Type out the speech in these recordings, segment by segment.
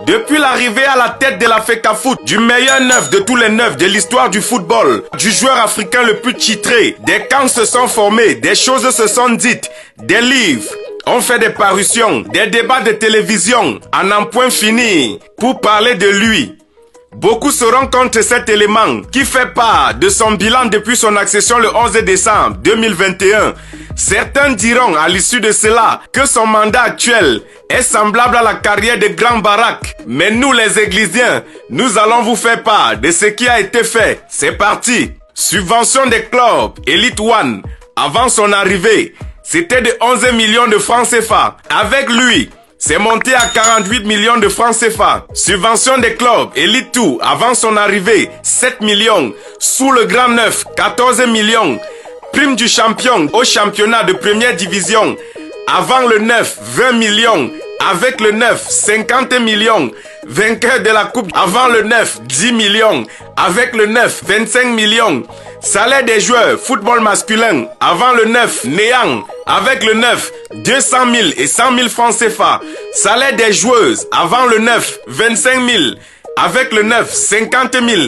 Depuis l'arrivée à la tête de la FECAFOOT, du meilleur neuf de tous les neufs de l'histoire du football, du joueur africain le plus titré, des camps se sont formés, des choses se sont dites, des livres ont fait des parutions, des débats de télévision, en un point fini, pour parler de lui. Beaucoup seront contre cet élément qui fait part de son bilan depuis son accession le 11 décembre 2021. Certains diront à l'issue de cela que son mandat actuel est semblable à la carrière de Grand Barak. Mais nous les Églisiens, nous allons vous faire part de ce qui a été fait. C'est parti. Subvention des clubs Elite One avant son arrivée, c'était de 11 millions de francs CFA. Avec lui, c'est monté à 48 millions de francs CFA. Subvention des clubs Elite 2 avant son arrivée, 7 millions. Sous le Grand Neuf, 14 millions. Prime du champion au championnat de première division. Avant le 9, 20 millions. Avec le 9, 50 millions. Vainqueur de la coupe avant le 9, 10 millions. Avec le 9, 25 millions. Salaire des joueurs, football masculin. Avant le 9, néant. Avec le 9, 200 000 et 100 000 francs CFA. Salaire des joueuses. Avant le 9, 25 000. Avec le 9, 50 000.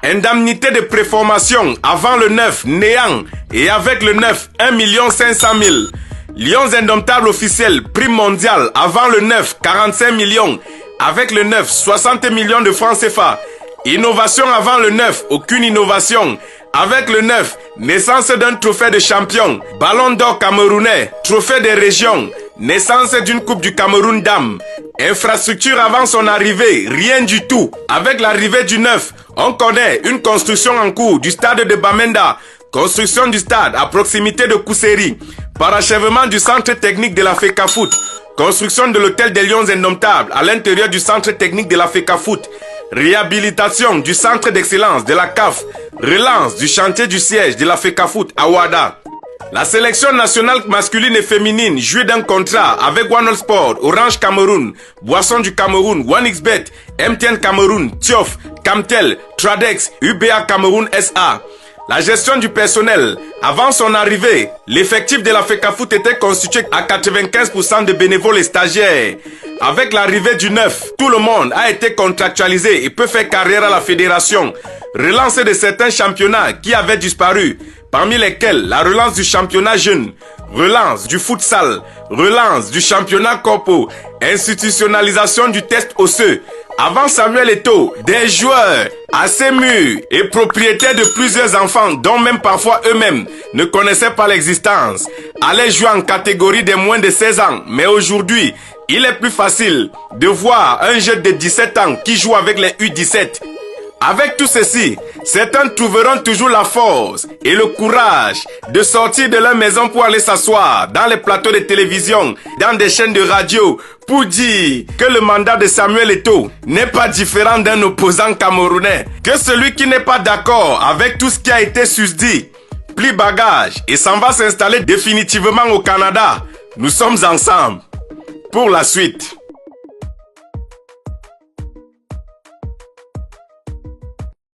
Indemnité de préformation. Avant le 9, néant. Et avec le 9, 1 500 000. Lions indomptables officiels, prime mondiale. Avant le 9, 45 millions. Avec le 9, 60 millions de francs CFA. Innovation avant le 9, aucune innovation. Avec le 9, naissance d'un trophée de champion. Ballon d'or camerounais, trophée des régions. Naissance d'une coupe du Cameroun dames. Infrastructure avant son arrivée, rien du tout. Avec l'arrivée du 9, on connaît une construction en cours du stade de Bamenda. Construction du stade à proximité de Kousséri. Parachèvement du centre technique de la FECAFOOT. Construction de l'hôtel des Lions indomptables à l'intérieur du centre technique de la FECAFOOT. Réhabilitation du centre d'excellence de la CAF. Relance du chantier du siège de la FECAFOOT à Ouada. La sélection nationale masculine et féminine jouit d'un contrat avec One All Sport, Orange Cameroun, Boisson du Cameroun, OneXBet, MTN Cameroun, Tiof, Camtel, Tradex, UBA Cameroun SA. La gestion du personnel. Avant son arrivée, l'effectif de la FECAFOOT était constitué à 95% de bénévoles et stagiaires. Avec l'arrivée du 9, tout le monde a été contractualisé et peut faire carrière à la fédération. Relance de certains championnats qui avaient disparu, parmi lesquels la relance du championnat jeune, relance du futsal, relance du championnat corpo, institutionnalisation du test osseux. Avant Samuel Eto'o, des joueurs assez mûrs et propriétaires de plusieurs enfants dont même parfois eux-mêmes ne connaissaient pas l'existence, allaient jouer en catégorie des moins de 16 ans. Mais aujourd'hui, il est plus facile de voir un jeune de 17 ans qui joue avec les U17. Avec tout ceci, certains trouveront toujours la force et le courage de sortir de leur maison pour aller s'asseoir dans les plateaux de télévision, dans des chaînes de radio, pour dire que le mandat de Samuel Eto'o n'est pas différent d'un opposant camerounais, que celui qui n'est pas d'accord avec tout ce qui a été susdit plie bagage et s'en va s'installer définitivement au Canada. Nous sommes ensemble pour la suite.